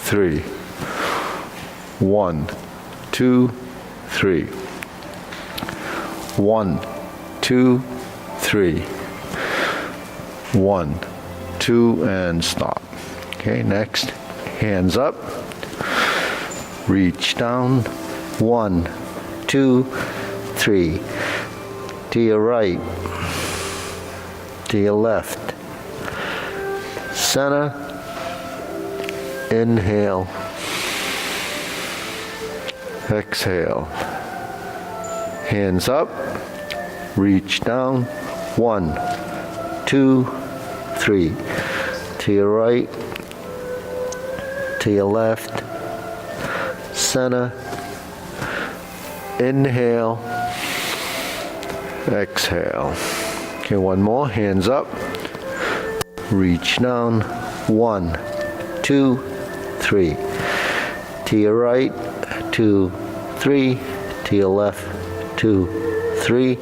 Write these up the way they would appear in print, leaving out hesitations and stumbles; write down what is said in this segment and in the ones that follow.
3. 1, 2, 3. 1, 2, 3. 1, 2, and stop. Okay, next, hands up, reach down, 1, 2, 3, to your right, to your left, center, inhale, exhale, hands up, reach down, 1, 2, 3, to your right, to your left, center, inhale, exhale. Okay, one more, hands up, reach down, 1, 2, 3, to your right, 2, 3, to your left, 2, 3,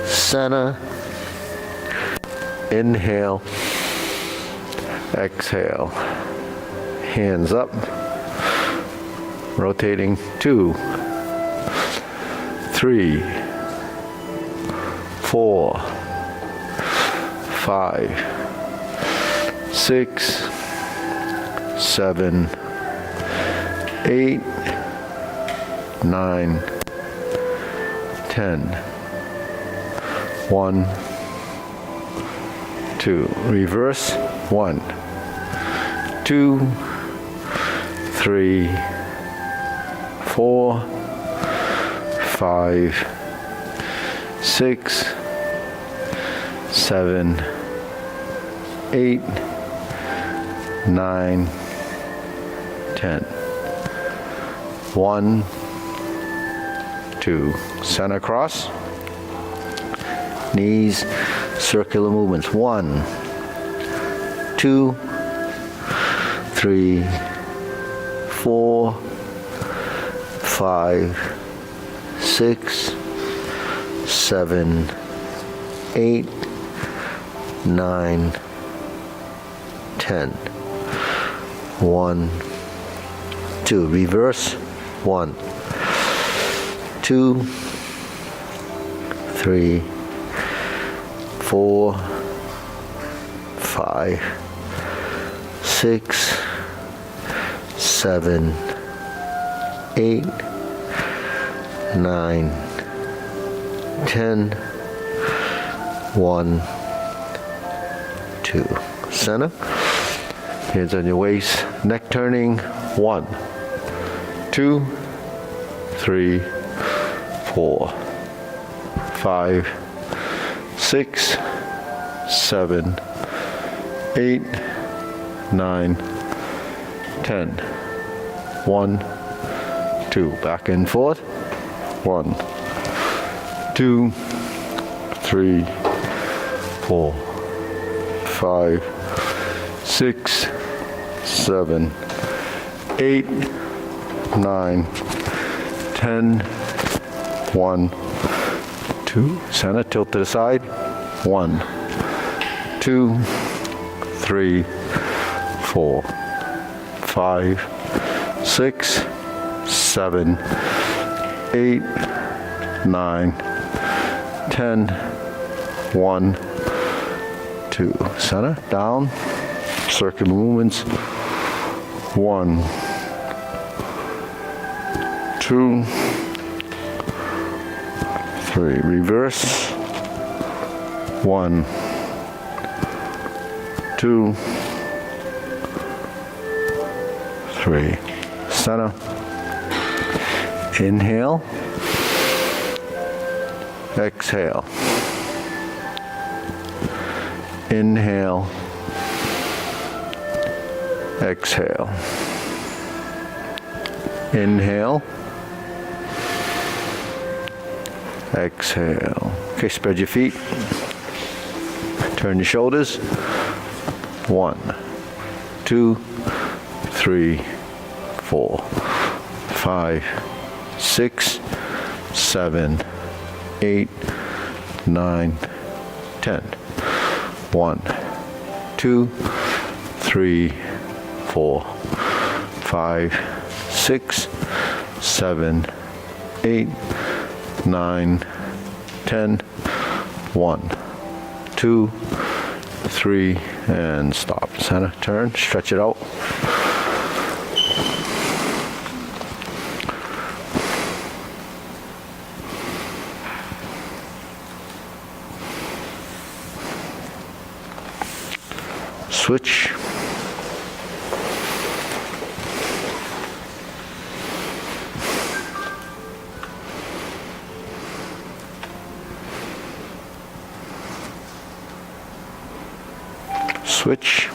center, inhale, exhale, hands up, rotating, 2, 3, 4, 5, 6, 7, 8, 9, 10. 1, 2. Reverse. 1, 2, 3, 4, 5, 6, 7, 8, 9, 10. 1, 2. Center cross. Knees, circular movements. 1, 2, 3, 4, 5, 6, 7, 8, 9, 10. 1, 2. Reverse. 1, 2, 3, 4, 5, 6, 7, 8, 9, 10. 1, 2. Center. Hands on your waist. Neck turning. 1, 2, 3, 4, 5, 6, 7, 8, 9, 10. 1, 2. Back and forth. 1, 2, 3, 4, 5, 6, 7, 8, 9, 10. 1, 2. Center, tilt to the side. 1, 2, 3, 4, 5, 6, 7, 8, 9, 10. 1, 2. Center, down, circular movements. 1, 2, 3. Reverse. 1, 2, 3. Center. Inhale. Exhale. Inhale. Exhale. Inhale. Exhale. Okay, spread your feet. Turn your shoulders. 1, 2, 3, 4, 5, 6, 7, 8, 9, 10. 1, 2, 3, 4, 5, 6, 7, 8, 9, 10, 1, 2, 3, and stop. Center, turn, stretch it out. Switch. Switch.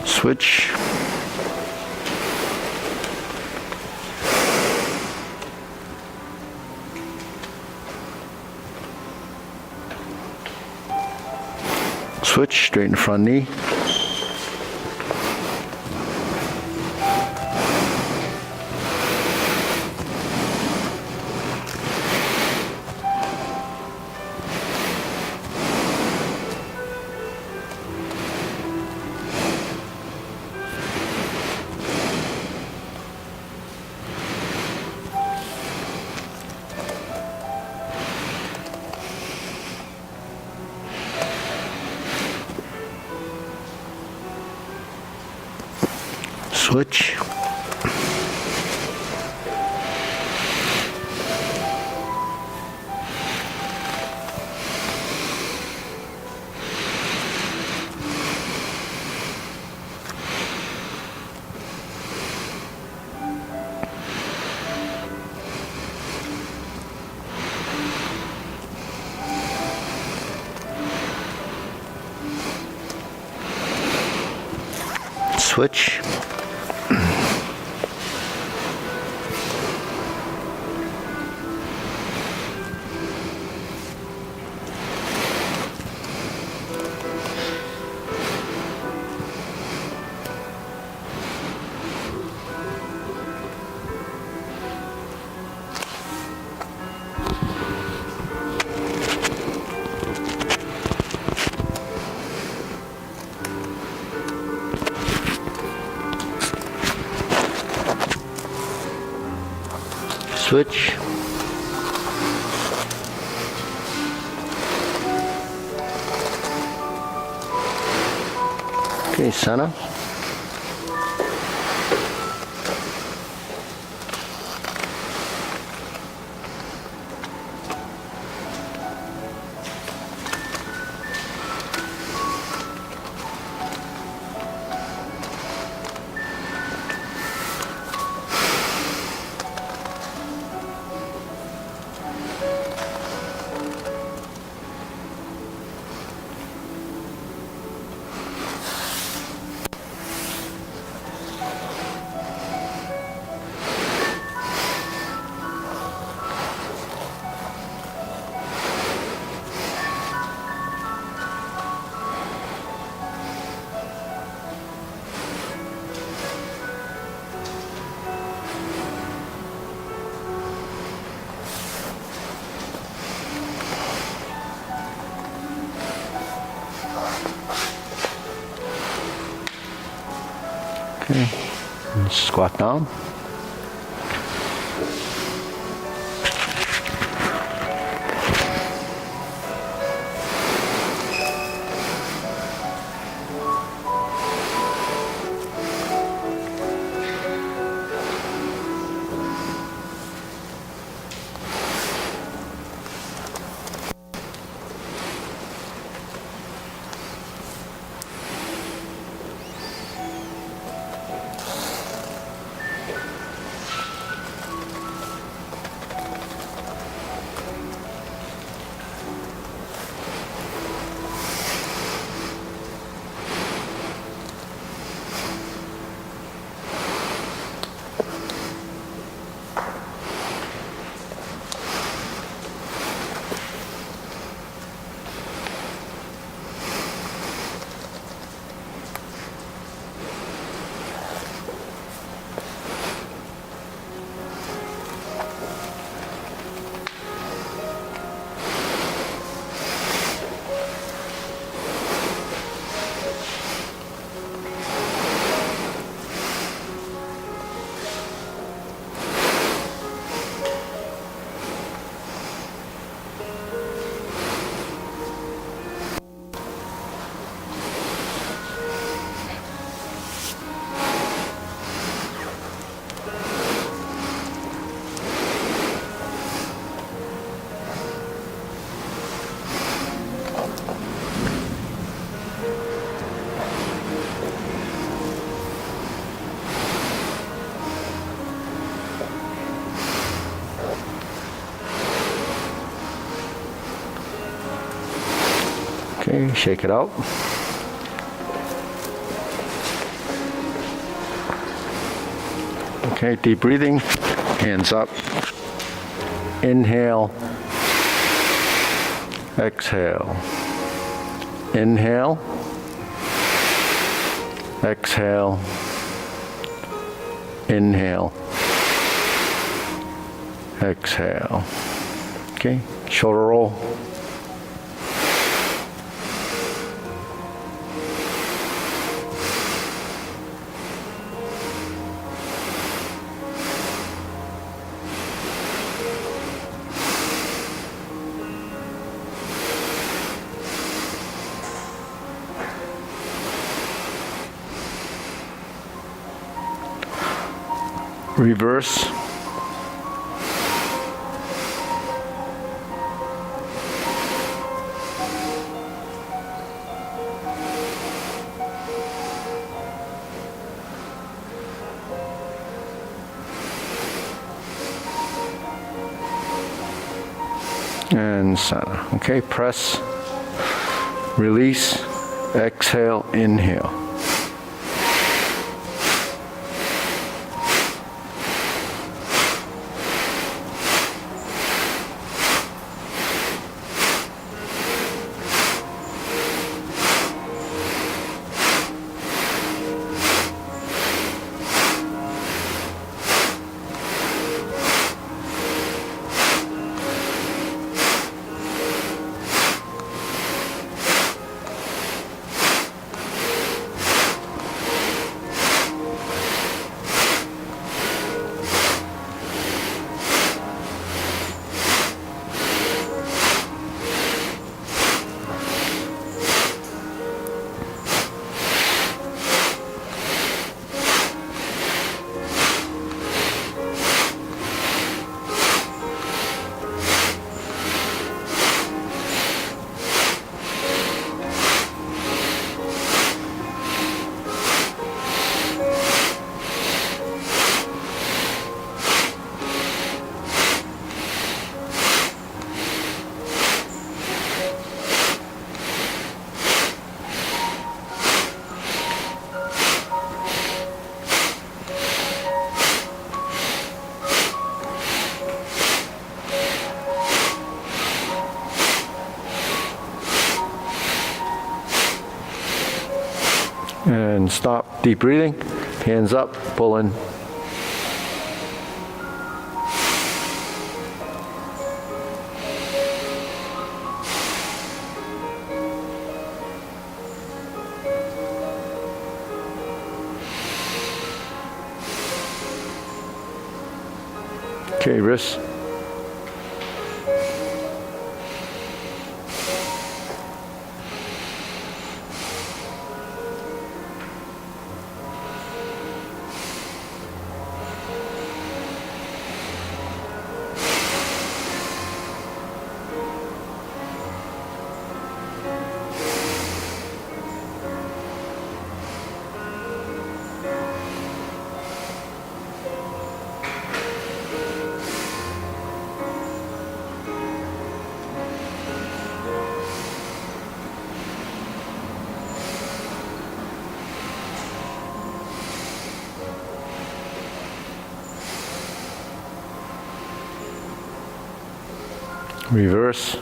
Switch. Switch, straighten front knee. Switch. Switch. Switch. Okay, center. Okay, and squat down. Okay, shake it out. Okay, deep breathing, hands up. Inhale, exhale. Inhale, exhale, inhale, exhale. Okay, shoulder roll. Reverse. And center. Okay, press, release, exhale, inhale. And stop, deep breathing, hands up, pull in. Okay, wrists. Reverse.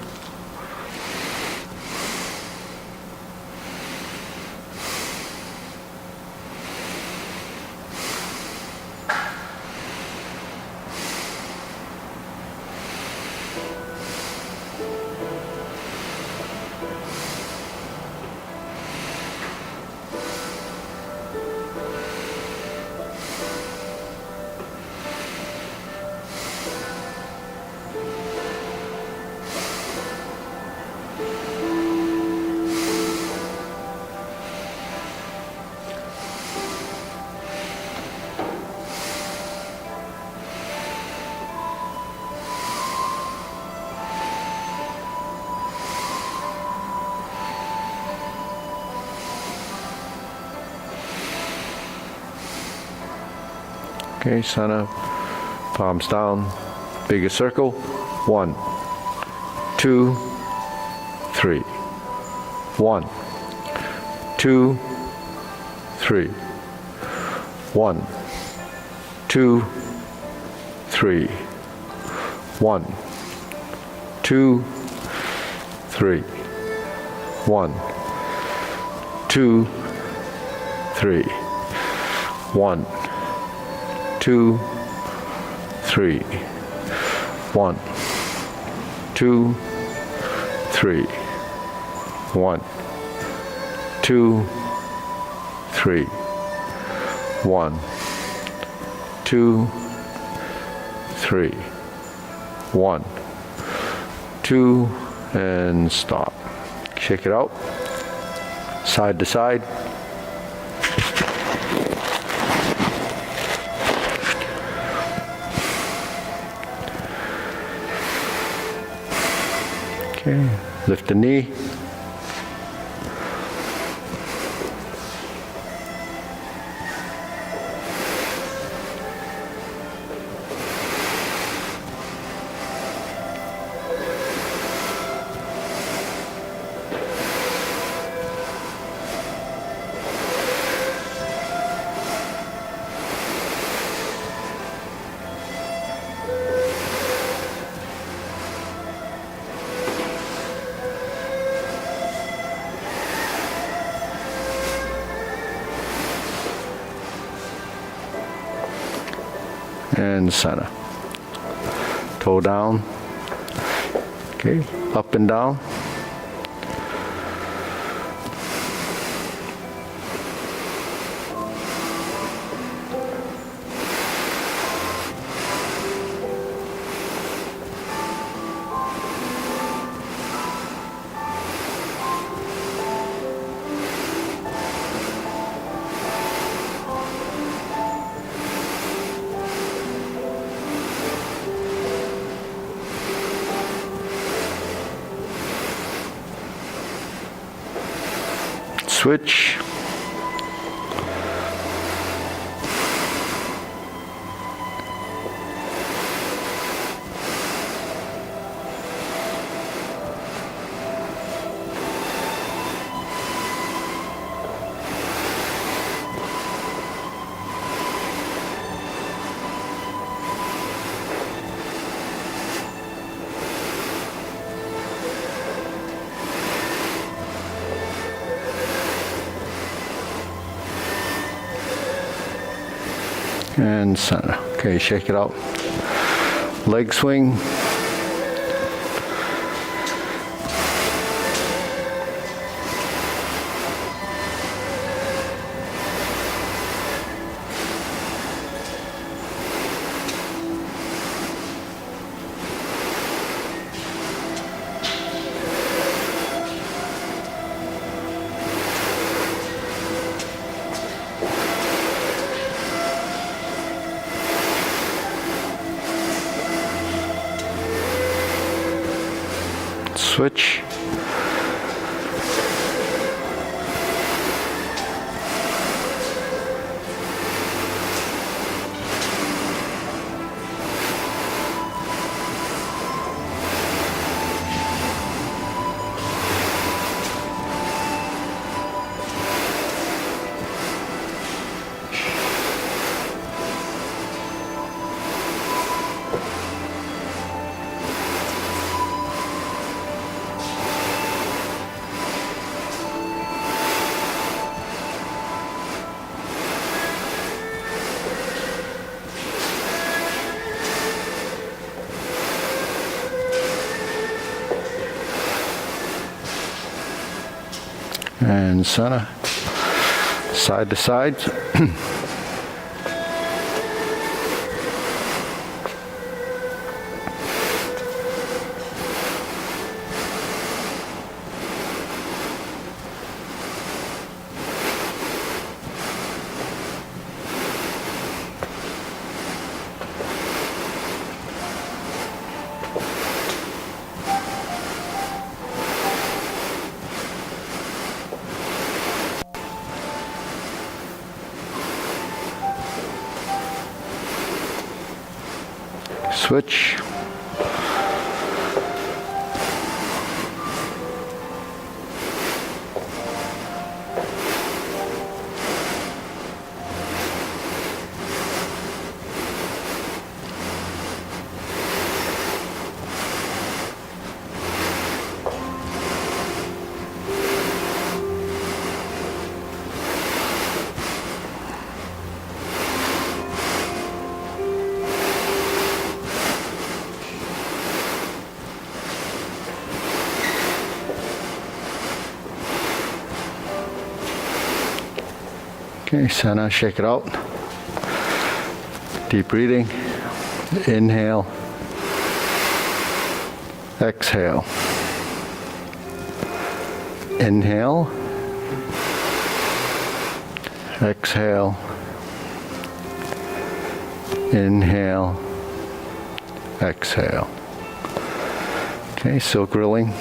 Okay, center, palms down, bigger circle. 1, 2, 3. 1, 2, 3. 1, 2, 3. 1, 2, 3. 1, 2, 3. 1, 2, 3. 1, 2, 3. 1, 2, 3. 1, 2, 3. 1, 2, and stop. Shake it out. Side to side. Okay, lift the knee. And center. Toe down. Okay, up and down. Switch. And center. Okay, shake it out. Leg swing. Switch. And center, side to side. Switch. Okay, Sana, shake it out. Deep breathing. Inhale. Exhale. Inhale. Exhale. Inhale. Exhale. Okay, still grilling.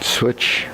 Switch.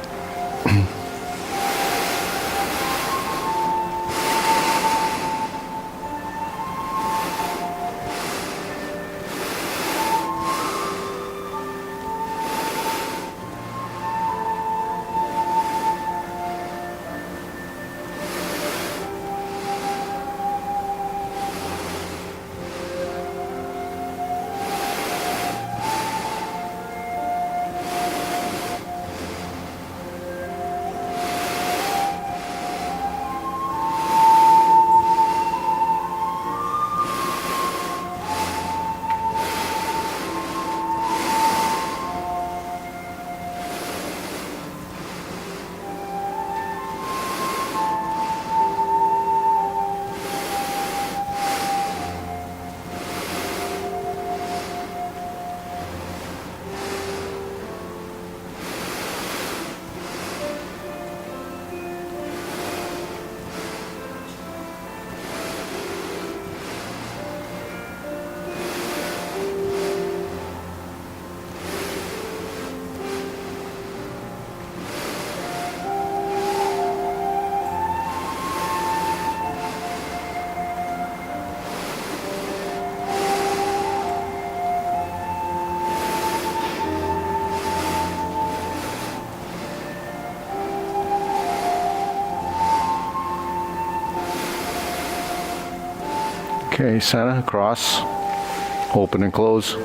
Okay, center, cross, open and close.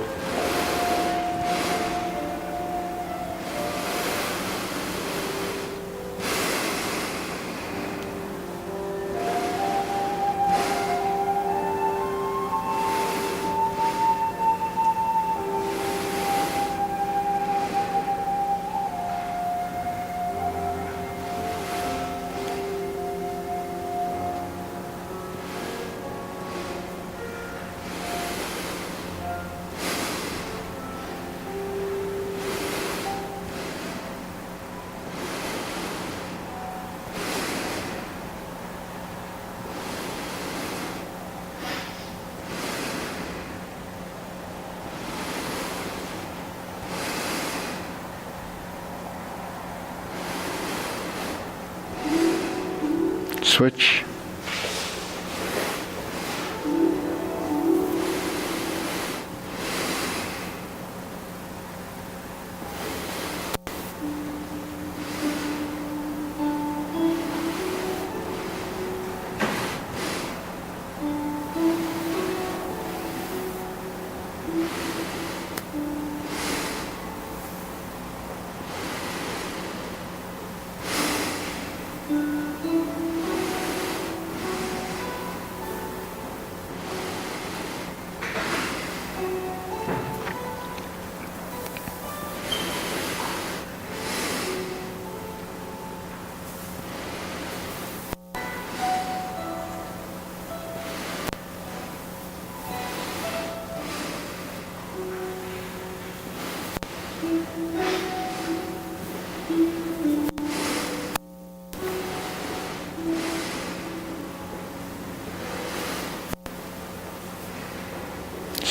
Switch.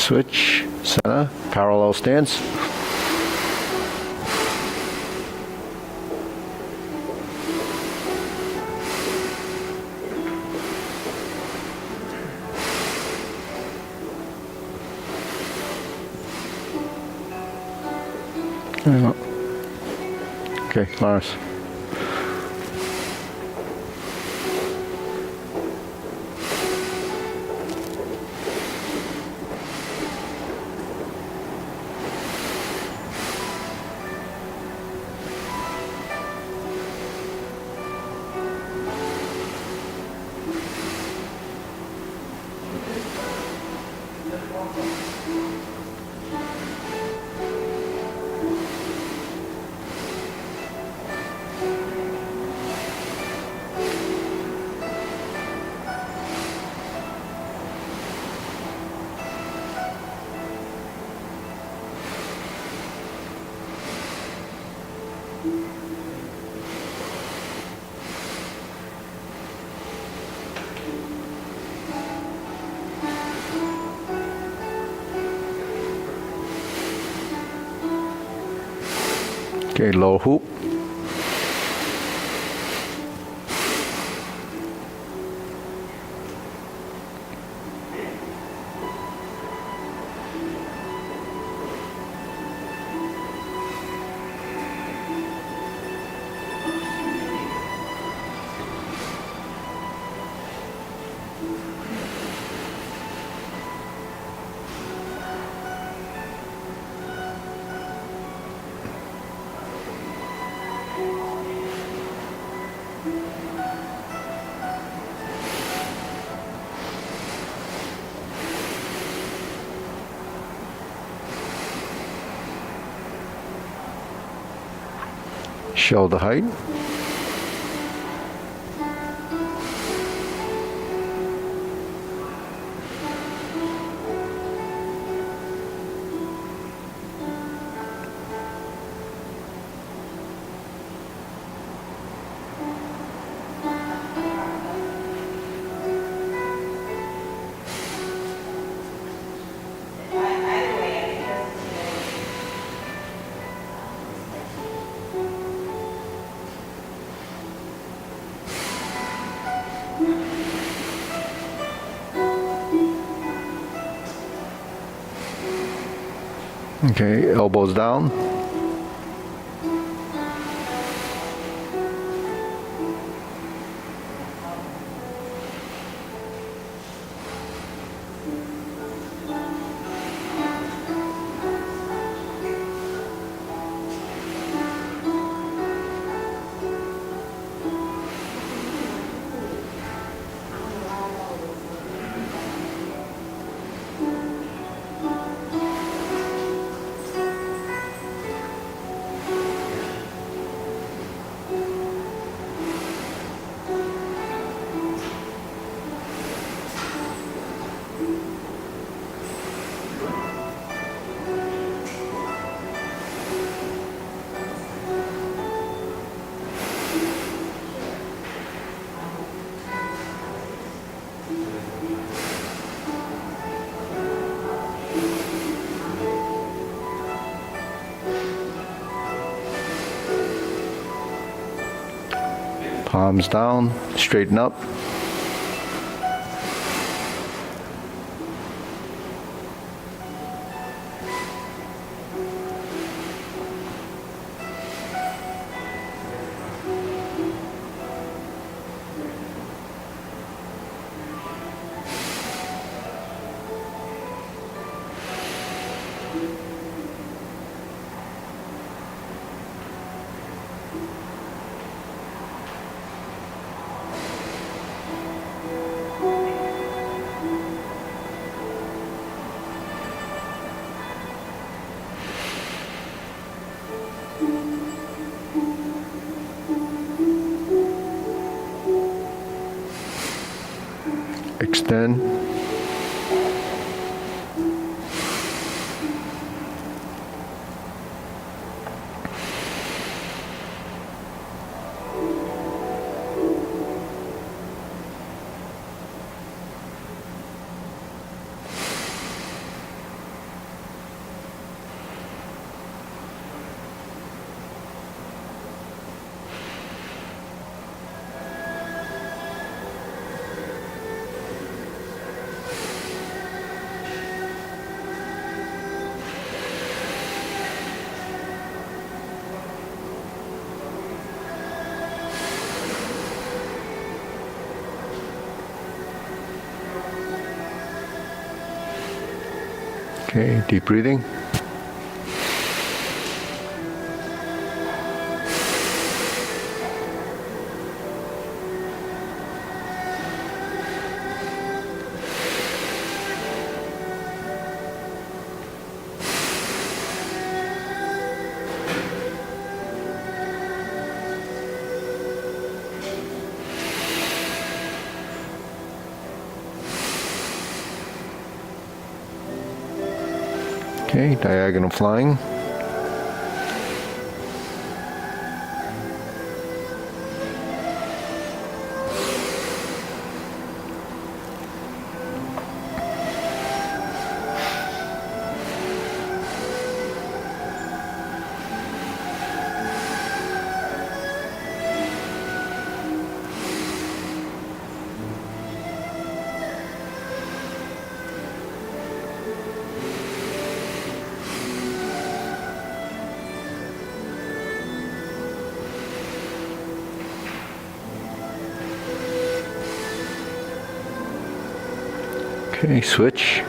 Switch, center, parallel stance. Yeah. Okay, Lars. Okay, low hoop. Shoulder height. Okay, elbows down. Palms down, straighten up. Extend. Okay, deep breathing. Okay, diagonal flying. Okay, switch.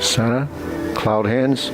Sana, cloud hands.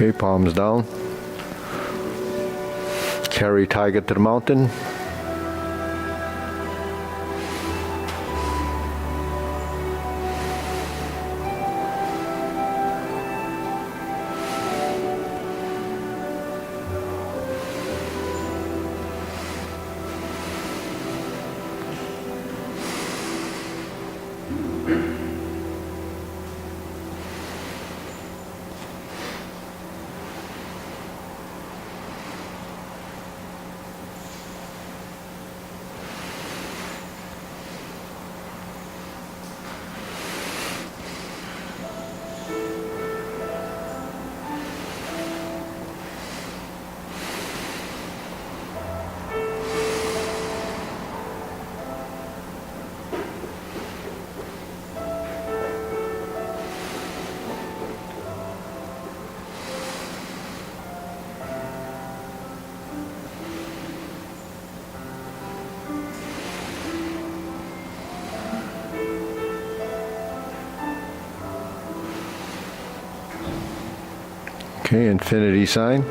Okay, palms down. Carry tiger to the mountain. Okay, infinity sign.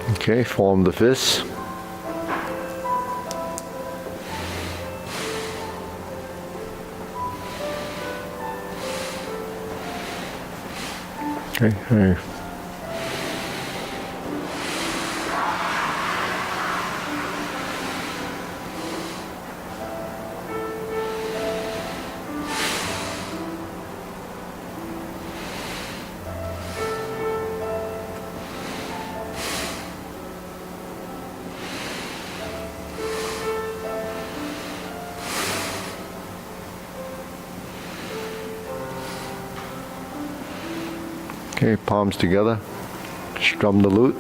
Okay, form the fists. Okay, hey. Okay, palms together. Strum the lute.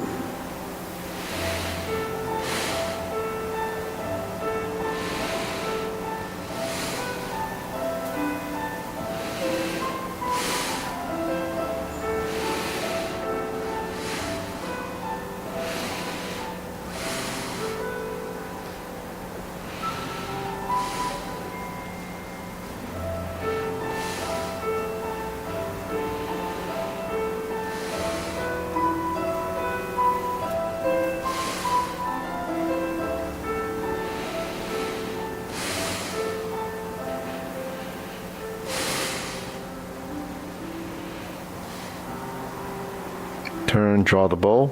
Turn, draw the bow.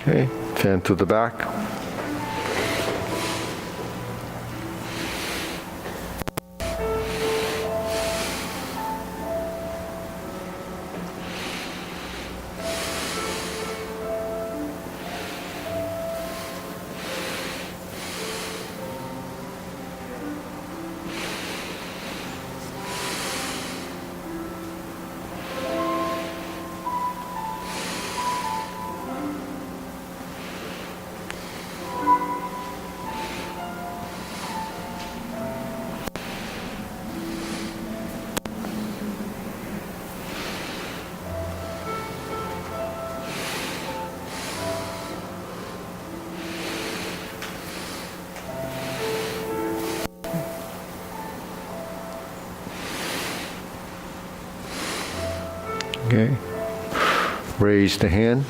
Okay, fan to the back. Okay, raise the hand.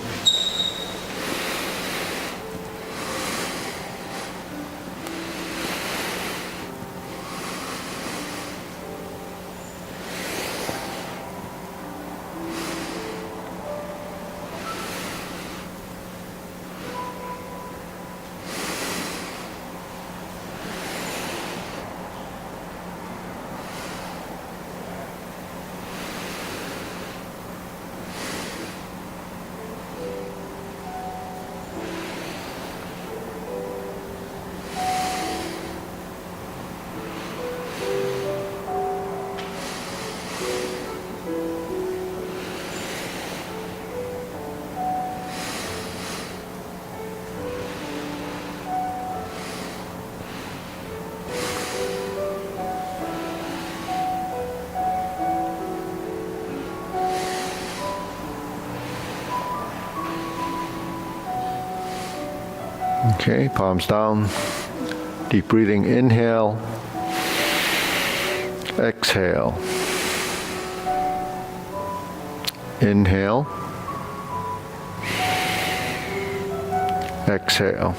Okay, palms down. Deep breathing, inhale. Exhale. Inhale. Exhale.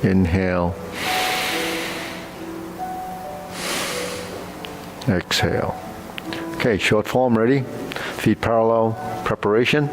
Inhale. Exhale. Okay, short form, ready? Feet parallel, preparation.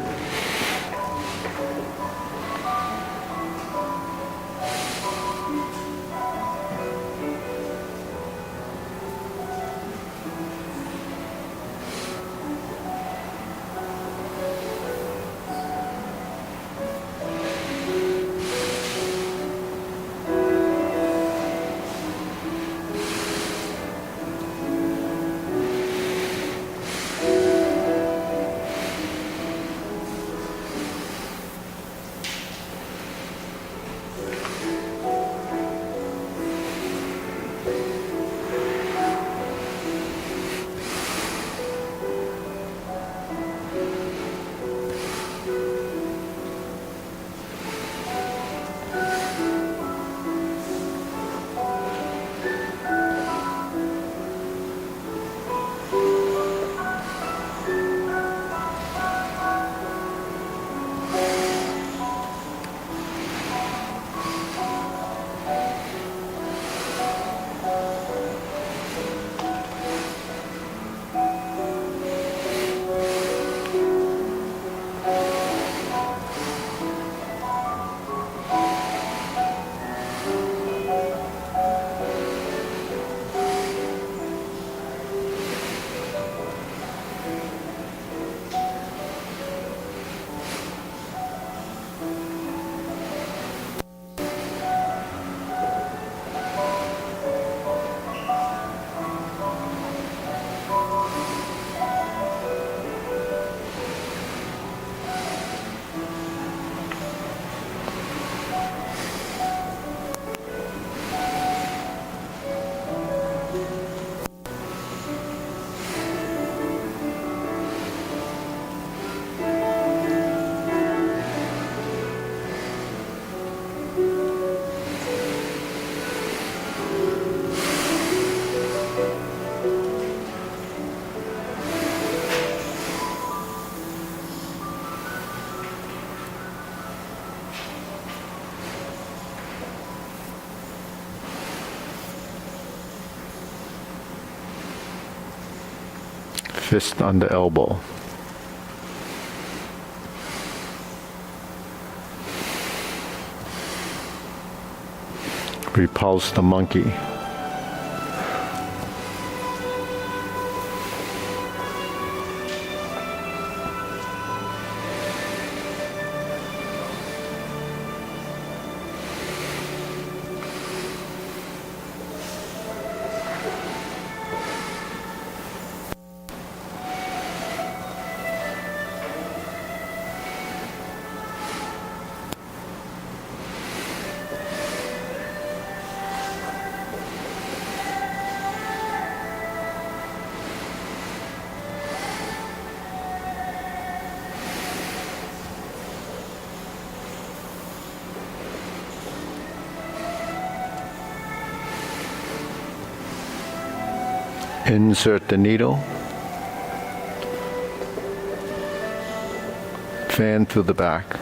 Fist under elbow. Repulse the monkey. Insert the needle. Fan through the back.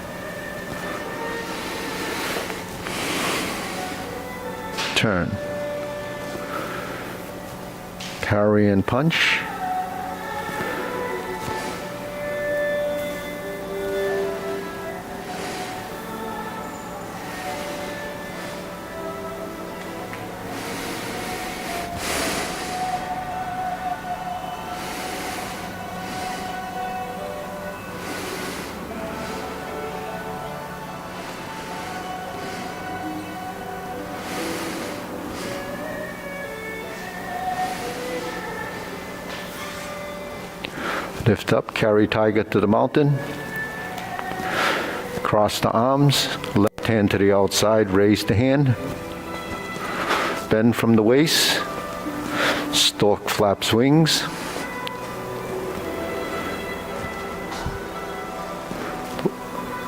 Turn. Carry and punch. Lift up, carry tiger to the mountain. Cross the arms, left hand to the outside, raise the hand. Bend from the waist. Stork flaps wings.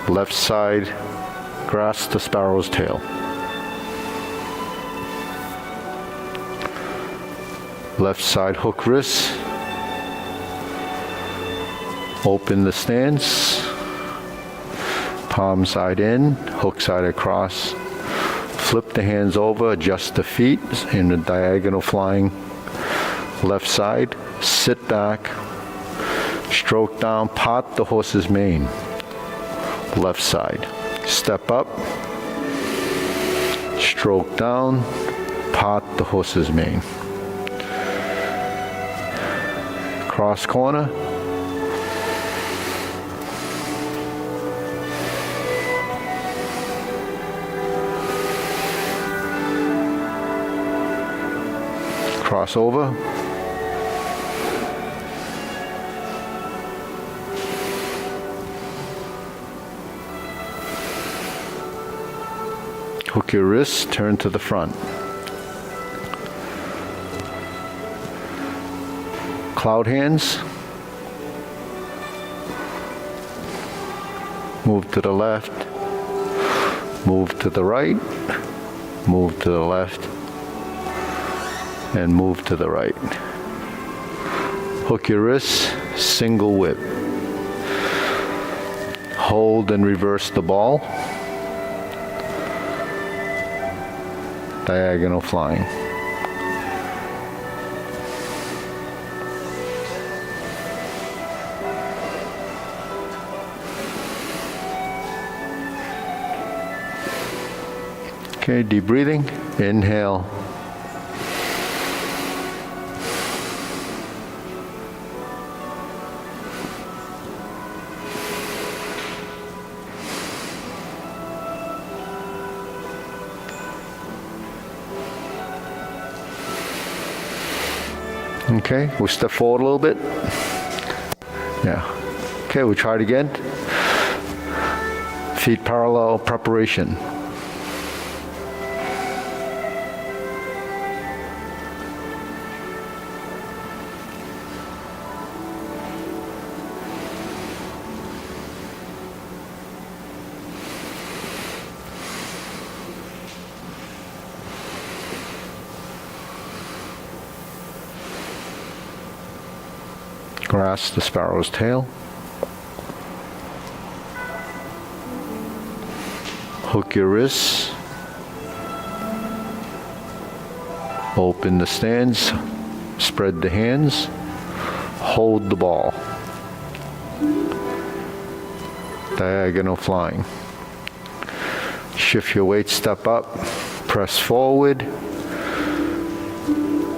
Left side, grasp the sparrow's tail. Left side hook wrist. Open the stance, palm side in, hook side across. Flip the hands over, adjust the feet in a diagonal flying left side. Sit back, stroke down, part the horse's mane. Left side. Step up, stroke down, part the horse's mane. Cross corner. Cross over. Hook your wrist, turn to the front. Cloud hands. Move to the left. Move to the right. Move to the left. And move to the right. Hook your wrists, single whip. Hold and reverse the ball. Diagonal flying. Okay, deep breathing. Inhale. Okay, we'll step forward a little bit. Yeah. Okay, we'll try it again. Feet parallel, preparation. Grasp the sparrow's tail. Hook your wrists. Open the stance. Spread the hands. hold the ball. Diagonal flying. Shift your weight, step up, press forward,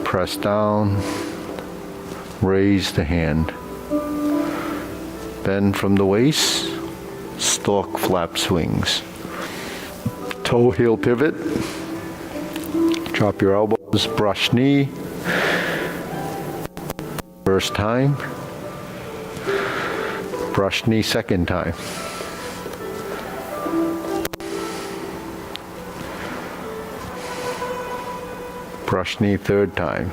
press down, raise the hand. Bend from the waist, stork flap swings. Toe heel pivot, drop your elbows, brush knee. First time, brush knee second time. Brush knee third time.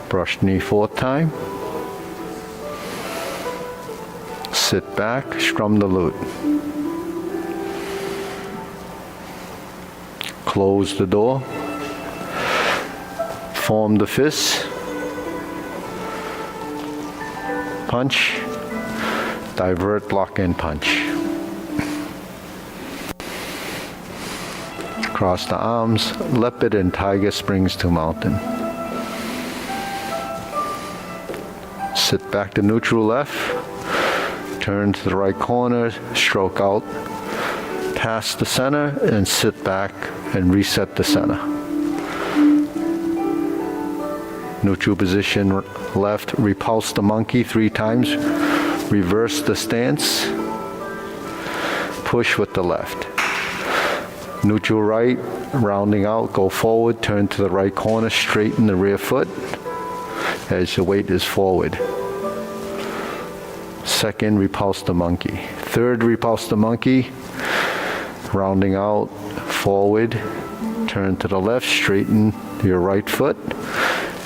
Brush knee fourth time. Sit back, strum the lute. Close the door. Form the fist. Punch. Divert, block, and punch. Cross the arms, leopard and tiger springs to mountain. Sit back to neutral left, turn to the right corner, stroke out, past the center, and sit back and reset the center. Neutral position left, repulse the monkey 3 times, reverse the stance, push with the left. Neutral right, rounding out, go forward, turn to the right corner, straighten the rear foot as the weight is forward. Second, repulse the monkey. Third, repulse the monkey, rounding out, forward, turn to the left, straighten your right foot,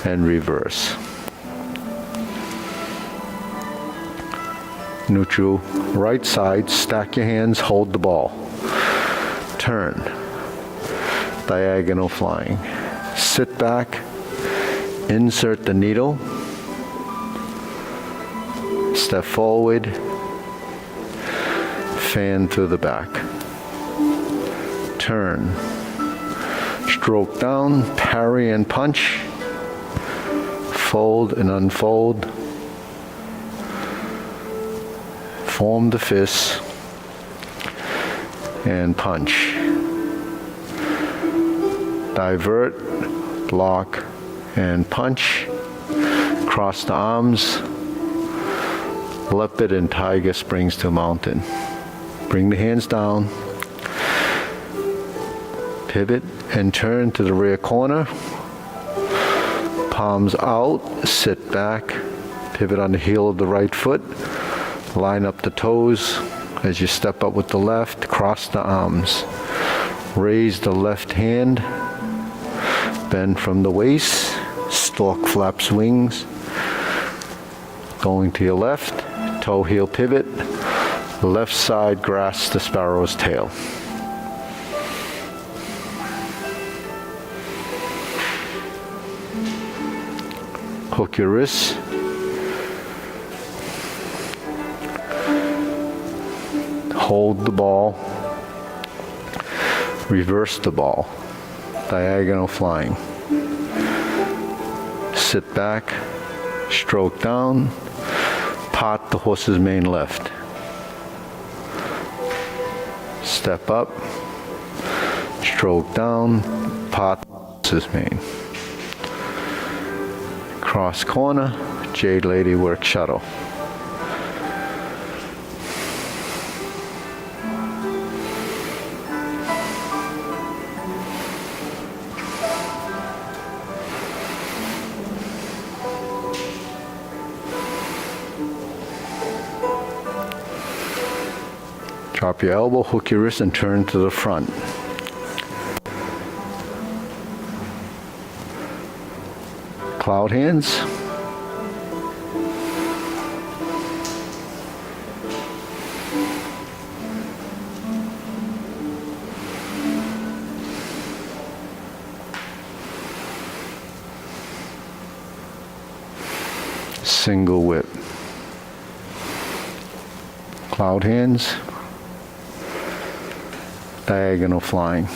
and reverse. Neutral, right side, stack your hands, hold the ball. Turn, diagonal flying. Sit back, insert the needle, step forward, fan through the back. Turn, stroke down, parry and punch, fold and unfold, form the fist, and punch. Divert, block, and punch. Cross the arms, leopard and tiger springs to mountain. Bring the hands down, pivot and turn to the rear corner, palms out, sit back, pivot on the heel of the right foot, line up the toes as you step up with the left, cross the arms, raise the left hand, bend from the waist, stork flaps wings, going to your left, toe heel pivot, left side grasp the sparrow's tail. Hook your wrists, hold the ball, reverse the ball, diagonal flying. Sit back, stroke down, pot the horse's mane left. Step up, stroke down, pot the horse's mane. Cross corner, Jade Lady work shuttle. Drop your elbow, hook your wrist, and turn to the front. Cloud hands. single whip. Cloud hands, diagonal flying.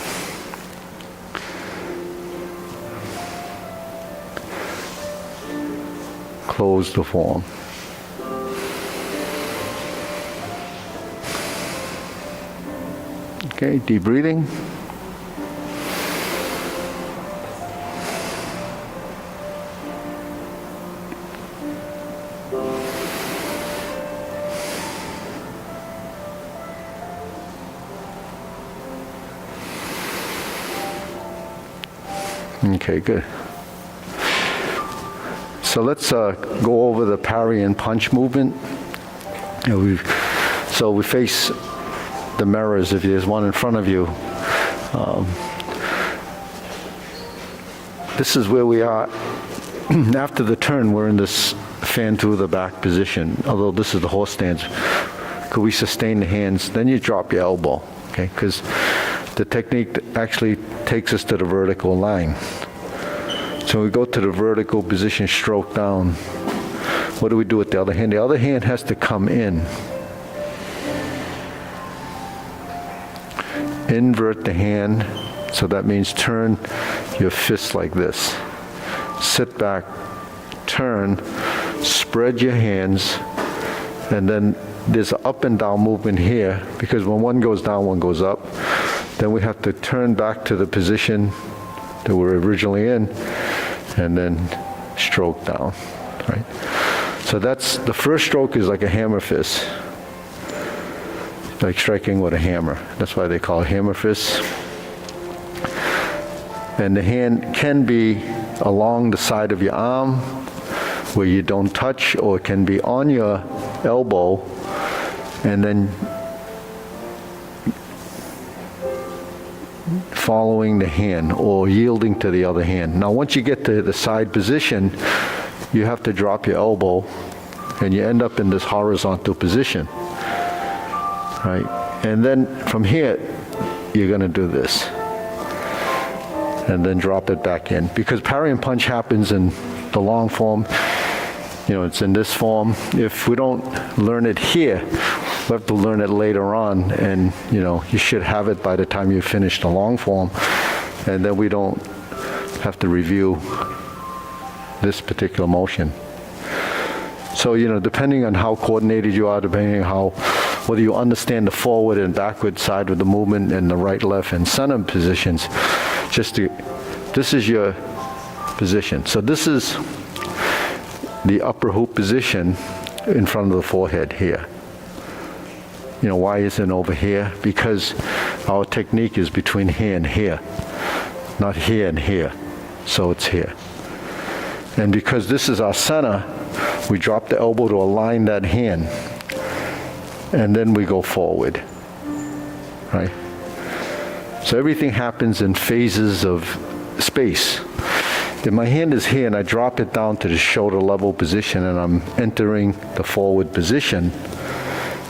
Close the form. Okay, deep breathing. Okay, good. So let's go over the parry and punch movement. So we face the mirrors, if there's one in front of you. This is where we are. After the turn, we're in this fan through the back position, although this is the horse stance. Could we sustain the hands? Then you drop your elbow, okay? Because the technique actually takes us to the vertical line. So we go to the vertical position, stroke down. What do we do with the other hand? The other hand has to come in. Invert the hand, so that means turn your fist like this. Sit back, turn, spread your hands, and then there's an up and down movement here, because when one goes down, one goes up. Then we have to turn back to the position that we're originally in, and then stroke down, right? So that's, the first stroke is like a hammer fist, like striking with a hammer. That's why they call it hammer fist. And the hand can be along the side of your arm where you don't touch, or it can be on your elbow and then following the hand or yielding to the other hand. Now once you get to the side position, you have to drop your elbow and you end up in this horizontal position, right? And then from here, you're going to do this and then drop it back in, because parry and punch happens in the long form. You know, it's in this form. If we don't learn it here, we have to learn it later on, and you know, you should have it by the time you finish the long form, and then we don't have to review this particular motion. So, you know, depending on how coordinated you are, depending on whether you understand the forward and backward side of the movement and the right, left, and center positions, this is your position. So this is the upper hoop position in front of the forehead here. You know, why isn't it over here? Because our technique is between here and here, not here and here. So it's here. And because this is our center, we drop the elbow to align that hand, and then we go forward, right? So everything happens in phases of space. If my hand is here and I drop it down to the shoulder level position and I'm entering the forward position,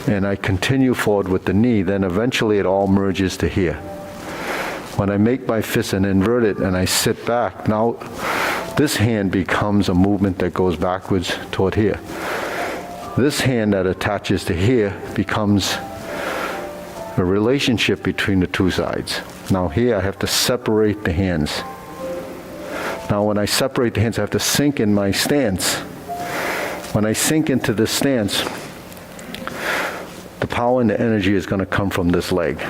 and I continue forward with the knee, then eventually it all merges to here. When I make my fist and invert it and I sit back, now this hand becomes a movement that goes backwards toward here. This hand that attaches to here becomes a relationship between the two sides. Now here I have to separate the hands. Now when I separate the hands, I have to sink in my stance. When I sink into this stance, the power and the energy is going to come from this leg.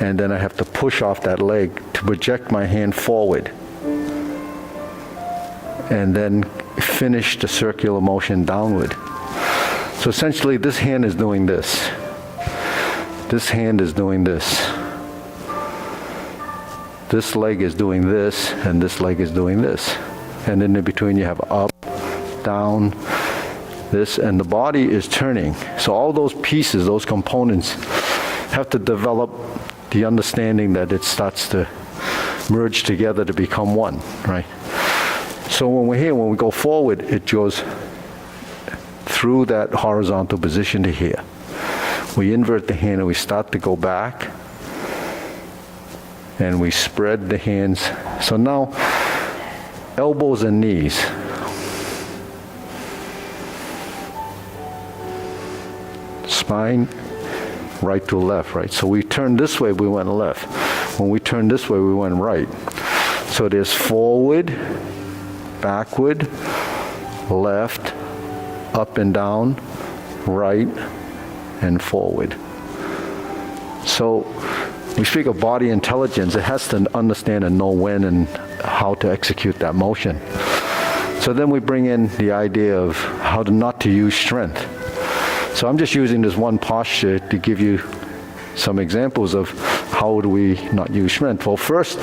And then I have to push off that leg to project my hand forward. And then finish the circular motion downward. So essentially this hand is doing this. This hand is doing this. This leg is doing this, and this leg is doing this. And in between you have up, down, this, and the body is turning. So all those pieces, those components, have to develop the understanding that it starts to merge together to become one, right? So when we're here, when we go forward, it goes through that horizontal position to here. We invert the hand and we start to go back, and we spread the hands. So now, elbows and knees. spine, right to left, right? So we turned this way, we went left. When we turned this way, we went right. So there's forward, backward, left, up and down, right, and forward. So we speak of body intelligence. It has to understand and know when and how to execute that motion. So then we bring in the idea of how not to use strength. So I'm just using this one posture to give you some examples of how do we not use strength. Well, first,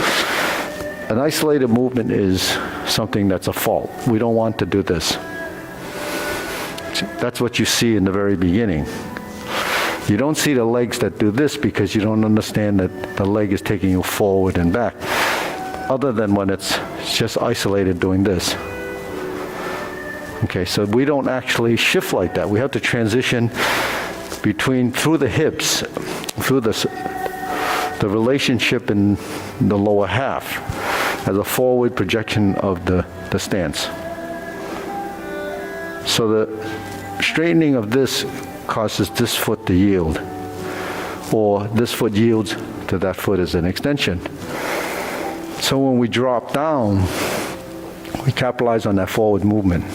an isolated movement is something that's a fault. We don't want to do this. That's what you see in the very beginning. You don't see the legs that do this because you don't understand that the leg is taking you forward and back, other than when it's just isolated doing this. Okay, so we don't actually shift like that. We have to transition through the hips, through the relationship in the lower half as a forward projection of the stance. So the straightening of this causes this foot to yield, or this foot yields to that foot as an extension. So when we drop down, we capitalize on that forward movement.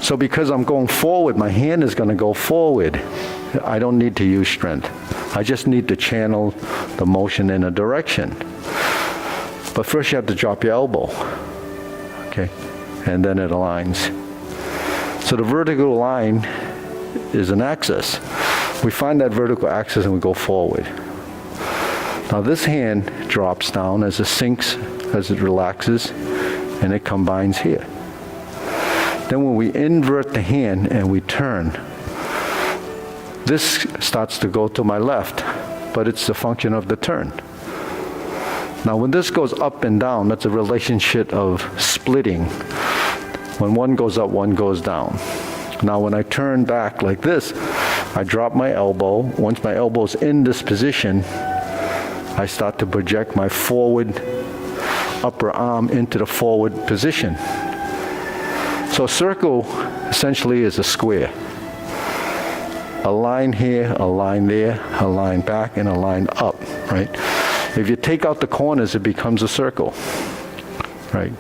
So because I'm going forward, my hand is going to go forward. I don't need to use strength. I just need to channel the motion in a direction. But first you have to drop your elbow, okay? And then it aligns. So the vertical line is an axis. We find that vertical axis and we go forward. Now this hand drops down as it sinks, as it relaxes, and it combines here. Then when we invert the hand and we turn, this starts to go to my left, but it's the function of the turn. Now when this goes up and down, that's a relationship of splitting. When one goes up, one goes down. Now when I turn back like this, I drop my elbow. Once my elbow's in this position, I start to project my forward upper arm into the forward position. So a circle essentially is a square. A line here, a line there, a line back, and a line up, right? If you take out the corners, it becomes a circle, right?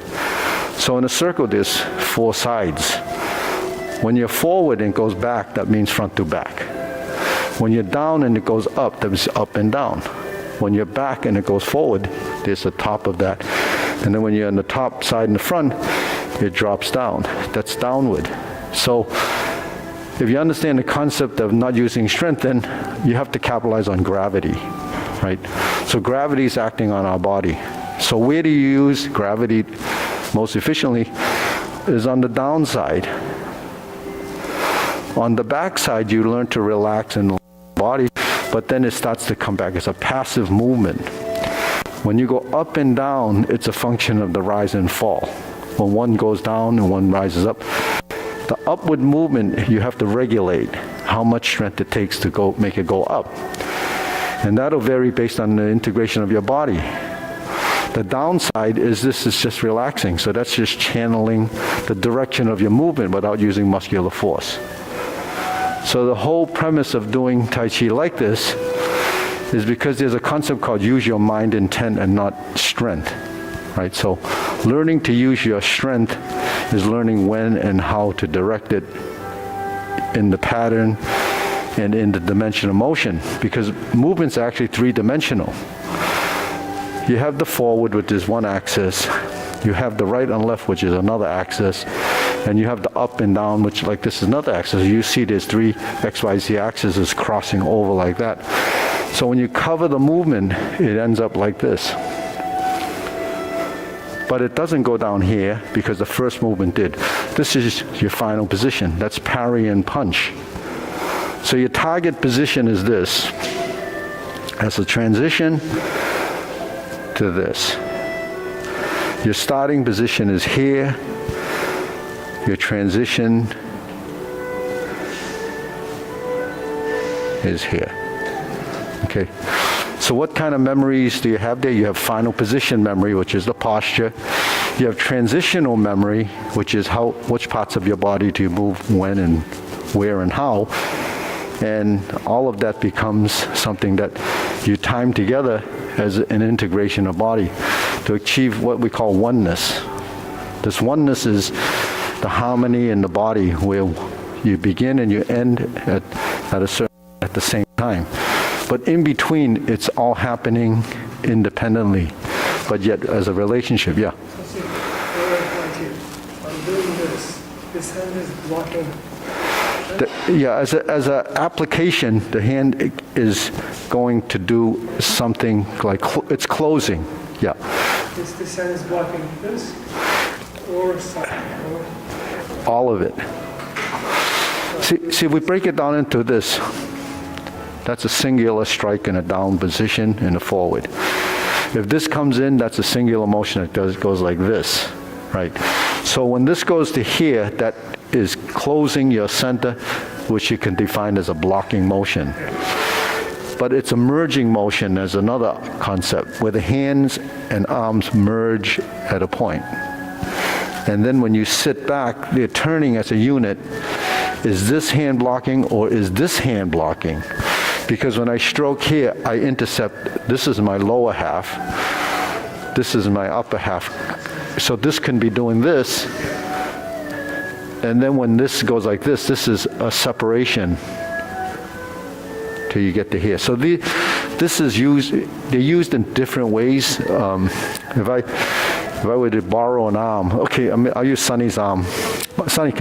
So in a circle, there's 4 sides. When you're forward and it goes back, that means front to back. When you're down and it goes up, that means up and down. When you're back and it goes forward, there's the top of that. And then when you're on the top side in the front, it drops down. That's downward. So if you understand the concept of not using strength, then you have to capitalize on gravity, right? So gravity is acting on our body. So where do you use gravity most efficiently is on the downside. On the backside, you learn to relax in the body, but then it starts to come back. It's a passive movement. When you go up and down, it's a function of the rise and fall. When one goes down and one rises up, the upward movement, you have to regulate how much strength it takes to make it go up. And that'll vary based on the integration of your body. The downside is this is just relaxing. So that's just channeling the direction of your movement without using muscular force. So the whole premise of doing Tai Chi like this is because there's a concept called use your mind intent and not strength, right? So learning to use your strength is learning when and how to direct it in the pattern and in the dimension of motion, because movement's actually 3-dimensional. You have the forward, which is one axis. You have the right and left, which is another axis. And you have the up and down, which like this is another axis. You see there's 3 XYZ axes crossing over like that. So when you cover the movement, it ends up like this. But it doesn't go down here because the first movement did. This is your final position. That's parry and punch. So your target position is this. As a transition to this. Your starting position is here. Your transition is here. Okay. So what kind of memories do you have there? You have final position memory, which is the posture. You have transitional memory, which is which parts of your body do you move when and where and how. And all of that becomes something that you time together as an integration of body to achieve what we call oneness. This oneness is the harmony in the body where you begin and you end at the same time. But in between, it's all happening independently, but yet as a relationship, yeah. I'm doing this hand is blocking. As an application, the hand is going to do something like it's closing. Yeah. This hand is blocking this or all of it. See, we break it down into this. That's a singular strike in a down position and a forward. If this comes in, that's a singular motion that goes like this, right? So when this goes to here, that is closing your center, which you can define as a blocking motion. But it's a merging motion as another concept, where the hands and arms merge at a point. And then when you sit back, they're turning as a unit. Is this hand blocking or is this hand blocking? Because when I stroke here, I intercept, this is my lower half, this is my upper half. So this can be doing this, and then when this goes like this is a separation till you get to here. So this is used, they're used in different ways. If I were to borrow an arm, okay, I'll use Sonny's arm. Sonny,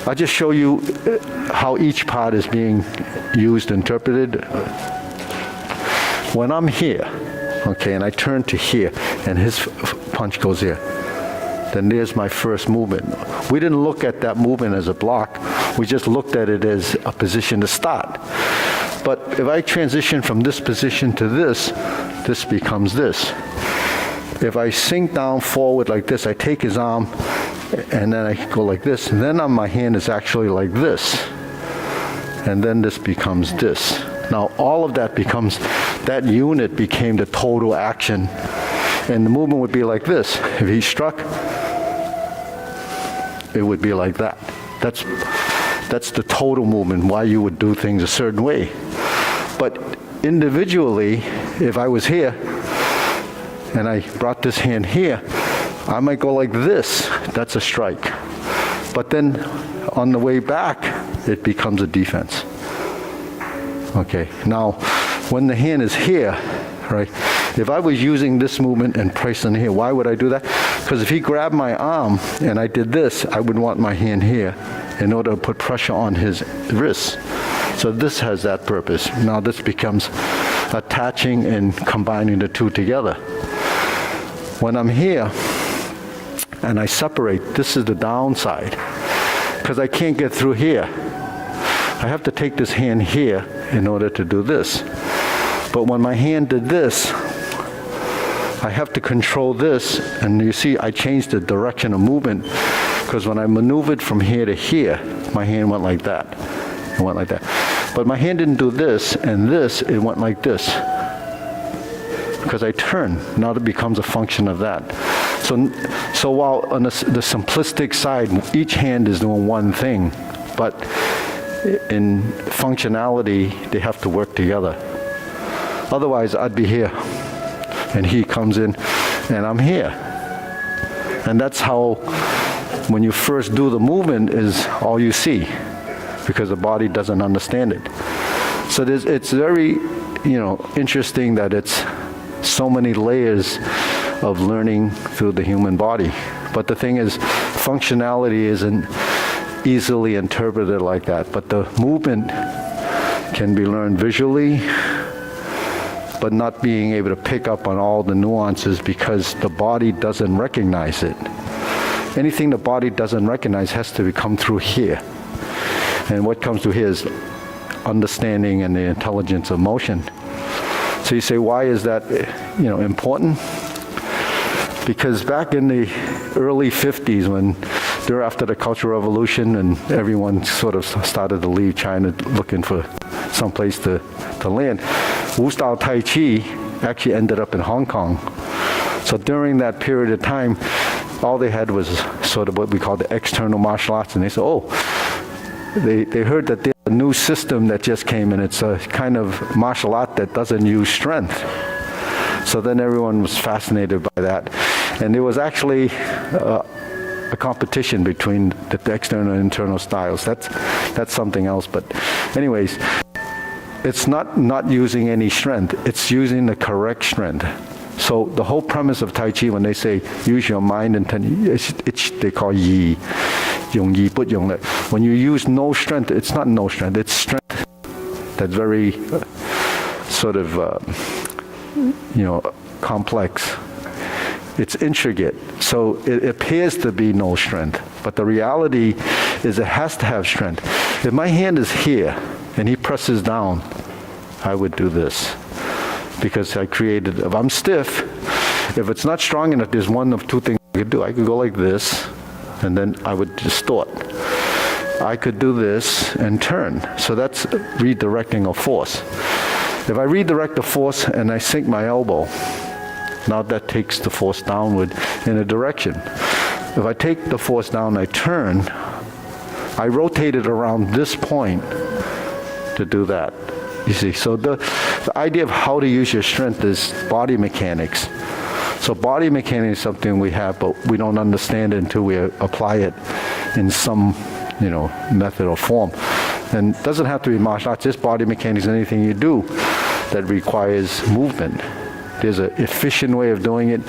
I'll just show you how each part is being used, interpreted. When I'm here, okay, and I turn to here, and his punch goes here, then there's my first movement. We didn't look at that movement as a block. We just looked at it as a position to start. But if I transition from this position to this becomes this. If I sink down forward like this, I take his arm, and then I go like this, and then my hand is actually like this. And then this becomes this. Now all of that becomes, that unit became the total action. And the movement would be like this. If he struck, it would be like that. That's the total movement, why you would do things a certain way. But individually, if I was here, and I brought this hand here, I might go like this. That's a strike. But then on the way back, it becomes a defense. Okay, now when the hand is here, right, if I was using this movement and pressing here, why would I do that? Because if he grabbed my arm and I did this, I would want my hand here in order to put pressure on his wrist. So this has that purpose. Now this becomes attaching and combining the two together. When I'm here and I separate, this is the downside, because I can't get through here. I have to take this hand here in order to do this. But when my hand did this, I have to control this, and you see I changed the direction of movement, because when I maneuvered from here to here, my hand went like that. It went like that. But my hand didn't do this and this, it went like this. Because I turn, now it becomes a function of that. So while on the simplistic side, each hand is doing one thing, but in functionality, they have to work together. Otherwise, I'd be here, and he comes in, and I'm here. And that's how, when you first do the movement, is all you see, because the body doesn't understand it. So it's very, interesting that it's so many layers of learning through the human body. But the thing is, functionality isn't easily interpreted like that. But the movement can be learned visually, but not being able to pick up on all the nuances because the body doesn't recognize it. Anything the body doesn't recognize has to come through here. And what comes through here is understanding and the intelligence of motion. So you say, why is that, important? Because back in the early 50s, when they're after the Cultural Revolution and everyone sort of started to leave China looking for some place to land, Wu Style Tai Chi actually ended up in Hong Kong. So during that period of time, all they had was sort of what we call the external martial arts, and they said, they heard that there's a new system that just came in. It's a kind of martial art that doesn't use strength. So then everyone was fascinated by that. And there was actually a competition between the external and internal styles. That's something else. But anyways, it's not using any strength. It's using the correct strength. So the whole premise of Tai Chi, when they say use your mind and they call Yi, Yung Yi, Put Yung Le. When you use no strength, it's not no strength. It's strength that's very sort of complex. It's intricate. So it appears to be no strength, but the reality is it has to have strength. If my hand is here and he presses down, I would do this. Because I created, if I'm stiff, if it's not strong enough, there's one of two things I could do. I could go like this, and then I would distort. I could do this and turn. So that's redirecting a force. If I redirect the force and I sink my elbow, now that takes the force downward in a direction. If I take the force down, I turn, I rotate it around this point to do that. You see, so the idea of how to use your strength is body mechanics. So body mechanics is something we have, but we don't understand it until we apply it in some, method or form. And it doesn't have to be martial arts, just body mechanics, anything you do that requires movement. There's an efficient way of doing it,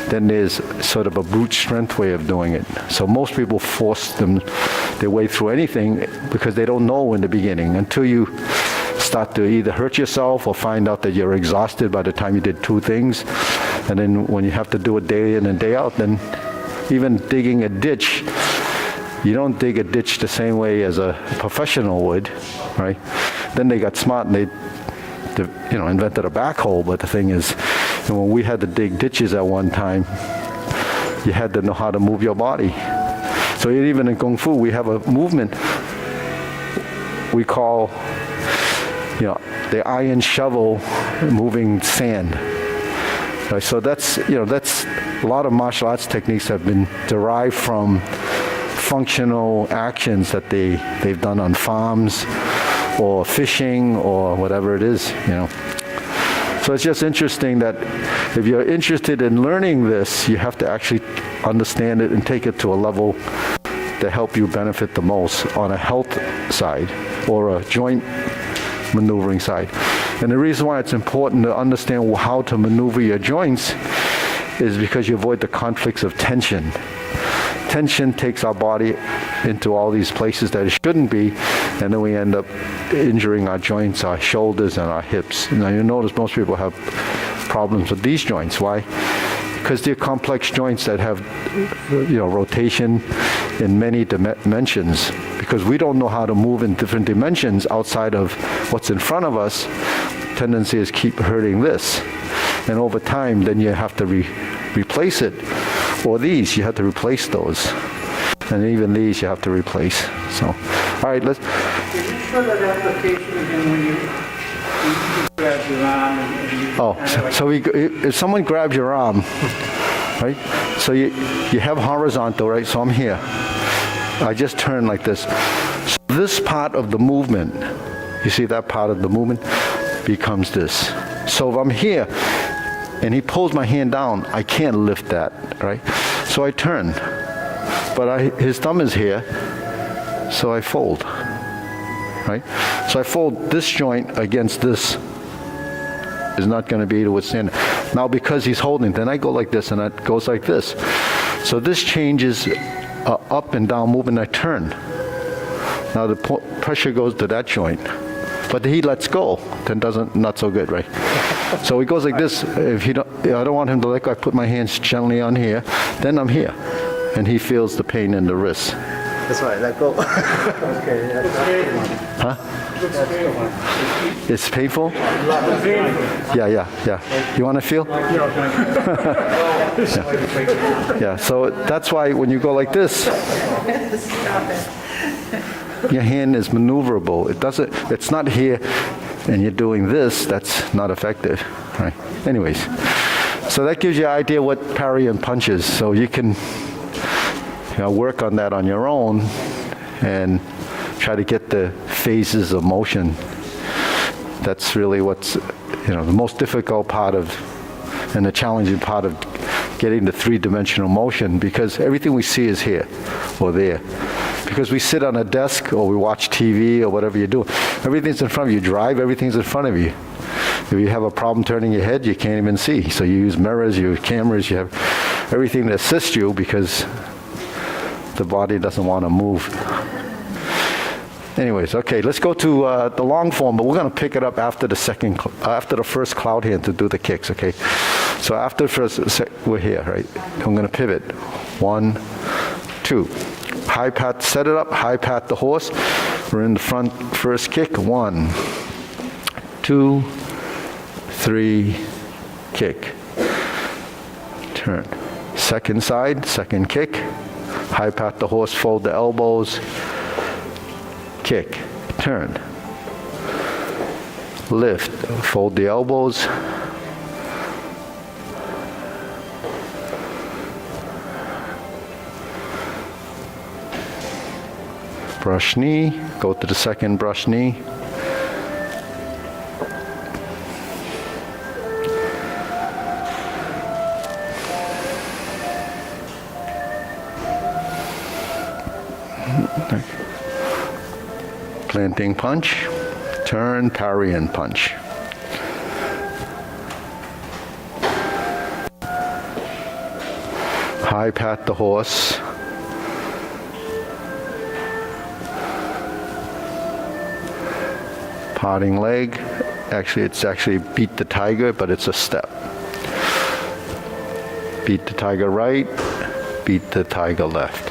then there's sort of a brute strength way of doing it. So most people force their way through anything because they don't know in the beginning until you start to either hurt yourself or find out that you're exhausted by the time you did two things. And then when you have to do it day in and day out, then even digging a ditch, you don't dig a ditch the same way as a professional would, right? Then they got smart and they invented a backhoe, but the thing is, when we had to dig ditches at one time, you had to know how to move your body. So even in Kung Fu, we have a movement we call the iron shovel moving sand. Right, so that's a lot of martial arts techniques have been derived from functional actions that they've done on farms or fishing or whatever it is, So it's just interesting that if you're interested in learning this, you have to actually understand it and take it to a level that help you benefit the most on a health side or a joint maneuvering side. And the reason why it's important to understand how to maneuver your joints is because you avoid the conflicts of tension. Tension takes our body into all these places that it shouldn't be, and then we end up injuring our joints, our shoulders, and our hips. Now you notice most people have problems with these joints. Why? Because they're complex joints that have rotation in many dimensions. Because we don't know how to move in different dimensions outside of what's in front of us, tendency is keep hurting this. And over time, then you have to replace it. Or these, you have to replace those. And even these you have to replace. So, all right, let's... Can you show that application again when you grab your arm and so if someone grabs your arm, right? So you have horizontal, right? So I'm here. I just turn like this. So this part of the movement, you see that part of the movement, becomes this. So if I'm here and he pulls my hand down, I can't lift that, right? So I turn. But his thumb is here, so I fold, right? So I fold this joint against this. Is not going to be able to withstand it. Now because he's holding, then I go like this and it goes like this. So this changes up and down movement, I turn. Now the pressure goes to that joint. But he lets go, then not so good, right? So he goes like this. If I don't want him to let go, I put my hands gently on here, then I'm here. And he feels the pain in the wrist. That's why I let go. Okay, Huh? It's painful? Yeah. You want to feel? Yeah, so that's why when you go like this, your hand is maneuverable. It's not here and you're doing this, that's not effective, right? Anyways, so that gives you an idea what parry and punch is. So you can work on that on your own and try to get the phases of motion. That's really what's, the most difficult part of, and the challenging part of getting the three-dimensional motion, because everything we see is here or there. Because we sit on a desk or we watch TV or whatever you do, everything's in front of you. You drive, everything's in front of you. If you have a problem turning your head, you can't even see. So you use mirrors, you use cameras, you have everything to assist you because the body doesn't want to move. Anyways, okay, let's go to the long form, but we're going to pick it up after the first cloud hand to do the kicks, okay? So after the first, we're here, right? I'm going to pivot. 1, 2. High pat, set it up, high pat the horse. We're in the front first kick. 1, 2, 3, kick. Turn. Second side, second kick. High pat the horse, fold the elbows. Kick. Turn. Lift. Fold the elbows. Brush knee. Go to the second brush knee. Planting punch, turn, parry, and punch. High pat the horse. Parting leg. Actually, it's beat the tiger, but it's a step. Beat the tiger right, beat the tiger left.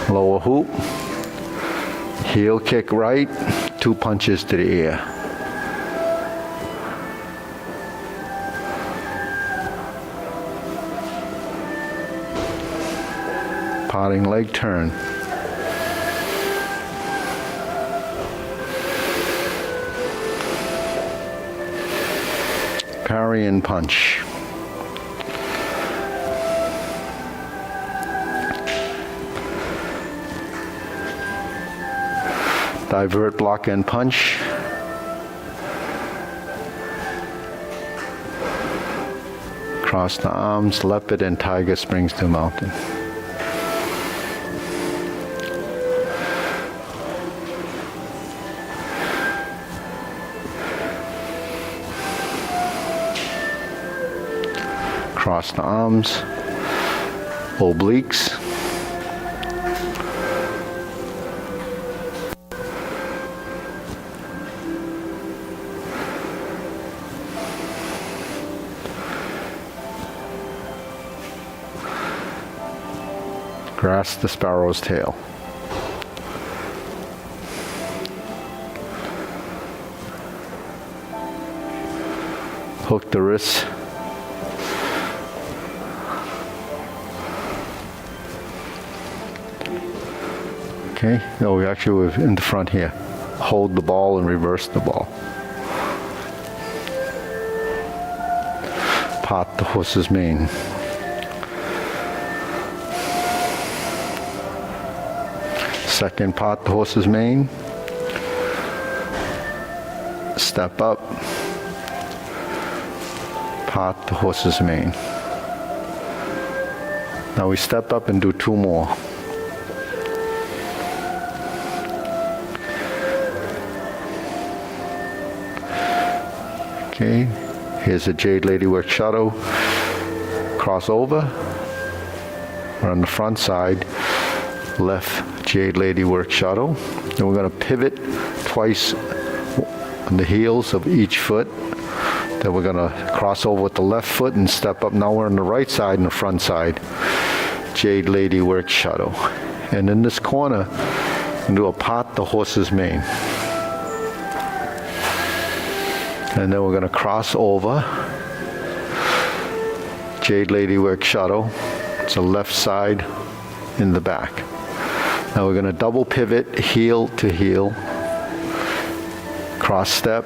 Lower hoop, heel kick right, 2 punches to the ear. Parting leg turn. Parry and punch. Divert, block, and punch. Cross the arms, leopard and tiger springs to mountain. Cross the arms, obliques. Grasp the sparrow's tail. Hook the wrists. Okay, no, we actually were in the front here. Hold the ball and reverse the ball. Pot the horse's mane. Second, pot the horse's mane. Step up. Pot the horse's mane. Now we step up and do 2 more. Okay, here's a Jade Lady Work Shadow. Cross over. We're on the front side. Left Jade Lady Work Shadow. Then we're going to pivot twice on the heels of each foot. Then we're going to cross over with the left foot and step up. Now we're on the right side and the front side. Jade Lady Work Shadow. And in this corner, we're going to do a pot the horse's mane. And then we're going to cross over. Jade Lady Work Shadow. It's the left side in the back. Now we're going to double pivot, heel to heel, cross step,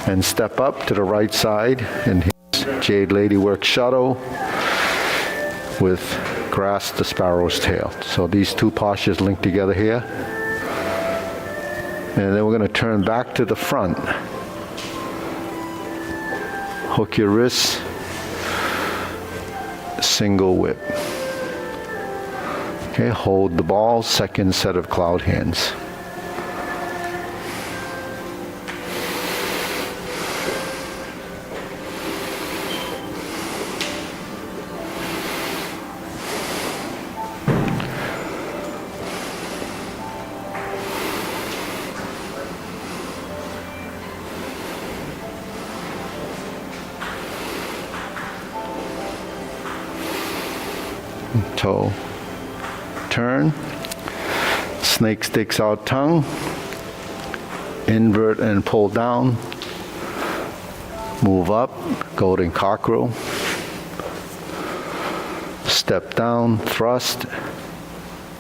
and step up to the right side. And here's Jade Lady Work Shadow. with grasp the sparrow's tail. So these two postures link together here. And then we're going to turn back to the front. Hook your wrists, single whip. Okay, hold the ball, second set of cloud hands. Toe, turn, snake sticks out tongue, invert and pull down, move up, golden cockerel, step down, thrust,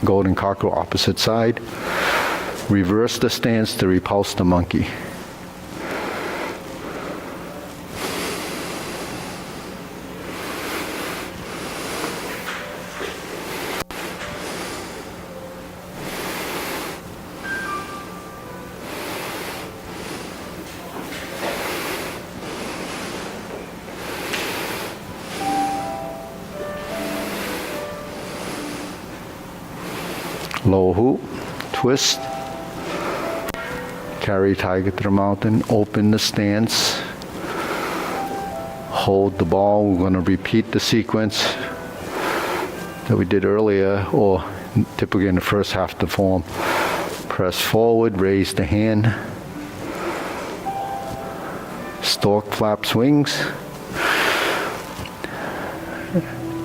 golden cockerel opposite side, reverse the stance to repulse the monkey. Low hoop, twist, carry tiger to the mountain, open the stance, hold the ball. We're going to repeat the sequence that we did earlier, or typically in the first half of the form. Press forward, raise the hand, stork flaps wings,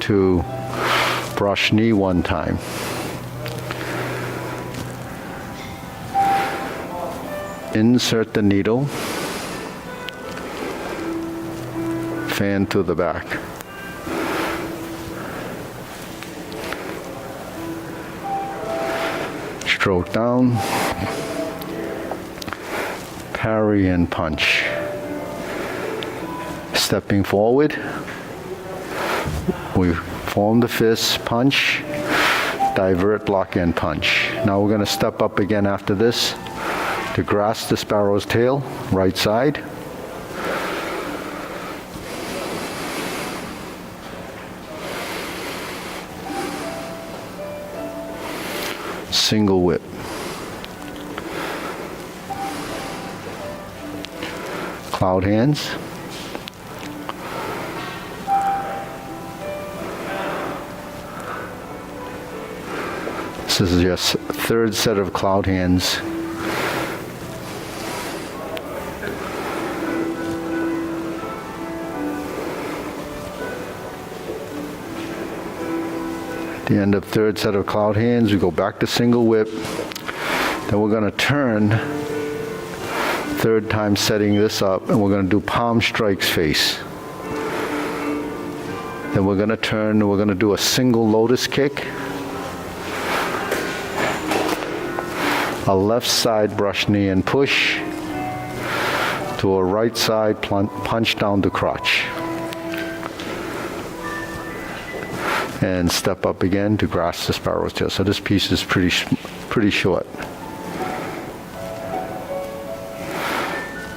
to brush knee one time. Insert the needle, fan to the back. Stroke down, parry and punch. Stepping forward, we form the fist, punch, divert, block, and punch. Now we're going to step up again after this to grasp the sparrow's tail, right side. Single whip. Cloud hands. This is your third set of cloud hands. At the end of third set of cloud hands, we go back to single whip. Then we're going to turn, third time setting this up, and we're going to do palm strikes face. Then we're going to turn, and we're going to do a single lotus kick. A left side brush knee and push to a right side punch down the crotch. And step up again to grasp the sparrow's tail. So this piece is pretty short.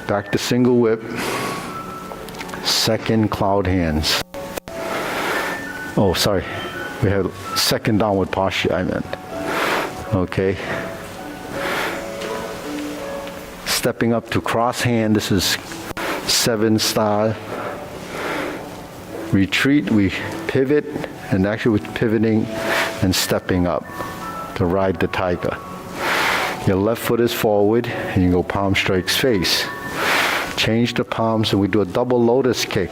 Back to single whip. Second cloud hands. Oh, sorry. We had second downward posture, I meant. Okay. Stepping up to cross hand. This is 7 style. Retreat, we pivot, and actually we're pivoting and stepping up to ride the tiger. Your left foot is forward, and you go palm strikes face. Change the palms, and we do a double lotus kick.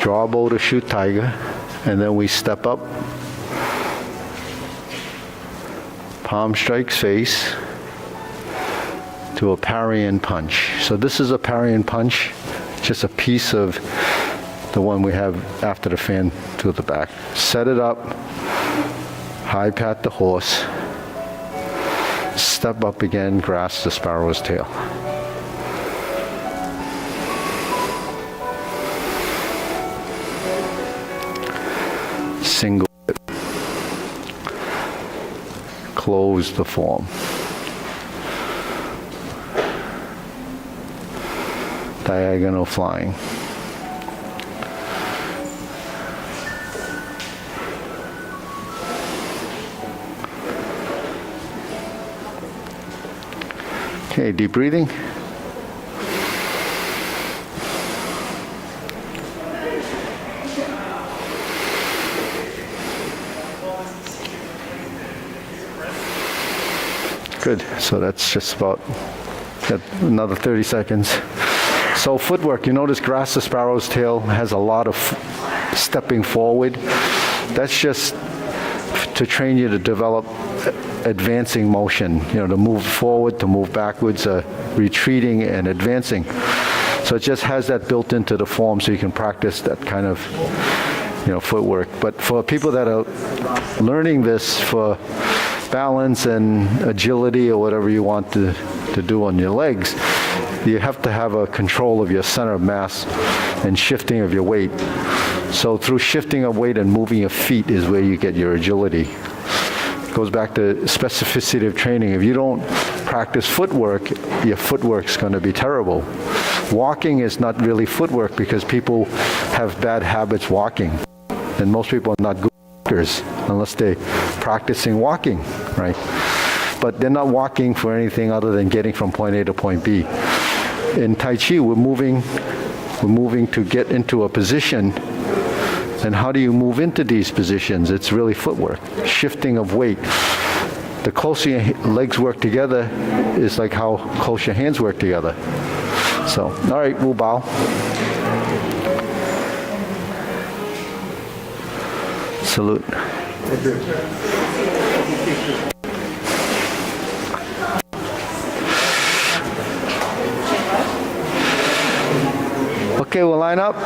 Draw bow to shoot tiger, and then we step up. Palm strikes face to a parry and punch. So this is a parry and punch, just a piece of the one we have after the fan to the back. Set it up, high pat the horse, step up again, grasp the sparrow's tail. single whip. Close the form. Diagonal flying. Okay, deep breathing. Good. So that's just about another 30 seconds. So footwork, you notice grasp the sparrow's tail has a lot of stepping forward. That's just to train you to develop advancing motion, to move forward, to move backwards, retreating and advancing. So it just has that built into the form so you can practice that kind of, footwork. But for people that are learning this for balance and agility or whatever you want to do on your legs, you have to have a control of your center of mass and shifting of your weight. So through shifting of weight and moving your feet is where you get your agility. It goes back to specificity of training. If you don't practice footwork, your footwork's going to be terrible. Walking is not really footwork because people have bad habits walking. And most people are not good walkers unless they're practicing walking, right? But they're not walking for anything other than getting from point A to point B. In Tai Chi, we're moving to get into a position. And how do you move into these positions? It's really footwork, shifting of weight. The closer your legs work together is like how close your hands work together. So, all right, we'll bow. Salute. Okay, we'll line up.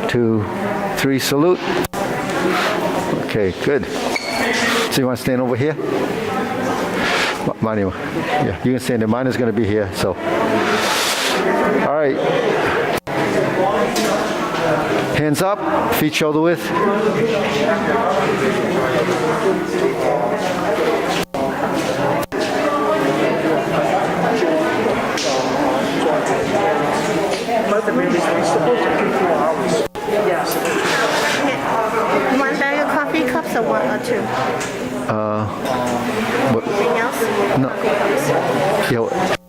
Two, three, salute. Okay, good. So you want to stand over here? Mine, yeah, you can stand there. Mine is going to be here, so. All right. Hands up, feet shoulder width. But the movie's supposed to be 4 hours. One bag of coffee cups or one or two? What? Anything else? No. Yeah.